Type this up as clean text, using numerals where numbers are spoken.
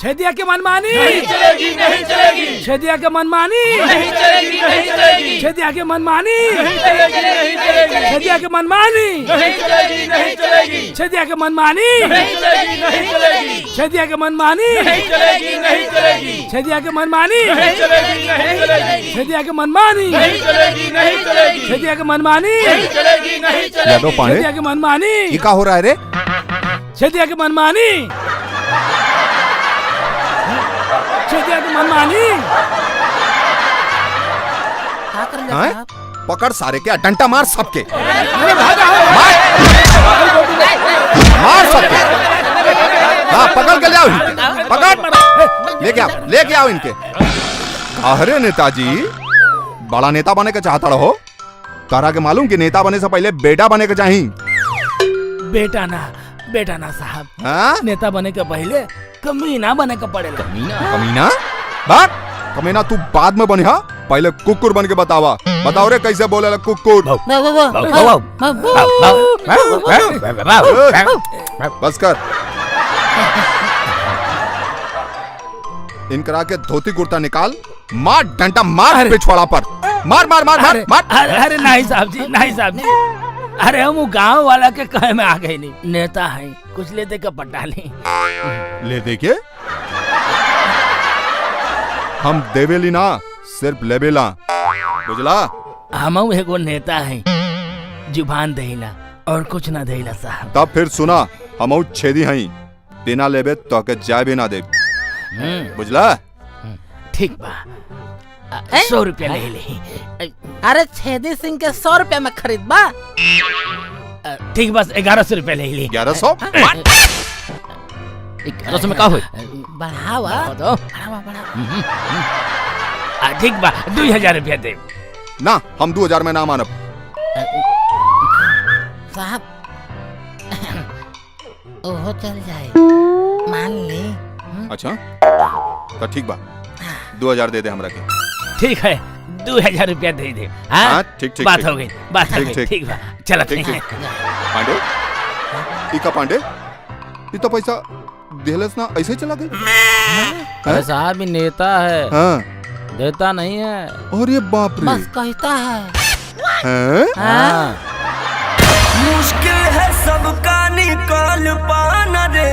छेदिया के मनमानी नहीं चलेगी, नहीं चलेगी। छेदिया के मनमानी नहीं चलेगी, नहीं चलेगी। छेदिया के मनमानी नहीं चलेगी, नहीं चलेगी। छेदिया के मनमानी नहीं चलेगी, नहीं चलेगी। छेदिया के मनमानी नहीं चलेगी, नहीं चलेगी। छेदिया के मनमानी नहीं चलेगी, नहीं चलेगी। छेदिया के मनमानी नहीं चलेगी, नहीं चलेगी। छेदिया के मनमानी नहीं चलेगी, नहीं चलेगी। छेदिया के मनमानी नहीं चलेगी, नहीं चलेगी। यादव पांडे छेदिया के मनमानी ये क्या हो रहा है रे? छेदिया के मनमानी छेदिया के मनमानी क्या कर ले हाँ? साहब? पकड़ सारे के डंडा मार सबके, अरे भागा मार सबके। हाँ पकड़ के ले आओ इनके, पकड़ लेके आओ इनके। अरे नेताजी बड़ा नेता बने के चाहता रहो, तारा के मालूम कि नेता बने से पहले बेटा बने के चाहिए। बेटा ना साहब, हाँ? नेता बने के पहले कमीना बने के पड़ेगा। कमीना बात कमीना तू बाद में बनी, हाँ पहले कुकुर बन के बताओ रे कैसे बोले कुकुर। बस कर इनकरा के धोती कुर्ता निकाल, मार डंडा मार पिछवाड़ा पर, मार मार मार मार मार। अरे नहीं साहब जी, अरे हम गांव वाला के कहे में आ गए नहीं, नेता है कुछ ले दे के पटा ले दे के हम देवेली ना सिर्फ लेबेला, बुझला? हम एगो नेता है, जुबान देला और कुछ ना देला साहब। तब फिर सुना, हम छेदी हई, बिना लेबे तो के जाए भी ना दे, बुझला? ठीक बा, 100 रुपया ले ले। अरे छेदी सिंह के 100 रुपया में खरीद बा। ठीक बस 1100 रुपया ले ले। 1100 1100 में का होई? बढ़ावा तो ठीक बा 2000 रुपया दे। ना हम 2000 में ना मानब। साहब ओहो चल जाए, मान ले। अच्छा तो ठीक बा 2000 दे दे हमरा के। ठीक है 2000 रुपया दे दे। हाँ, ठीक बात हो गई, बात हो ठीक, गई। ठीक बा चला ठीक पांडे इका पांडे ये तो पैसा देहलस ना ऐसे ही चला गया। अरे साहब ये नेता है, हाँ देता नहीं है। अरे बाप रे, बस कहता है। हैं? हाँ। मुश्किल है सबका निकाल पाना रे।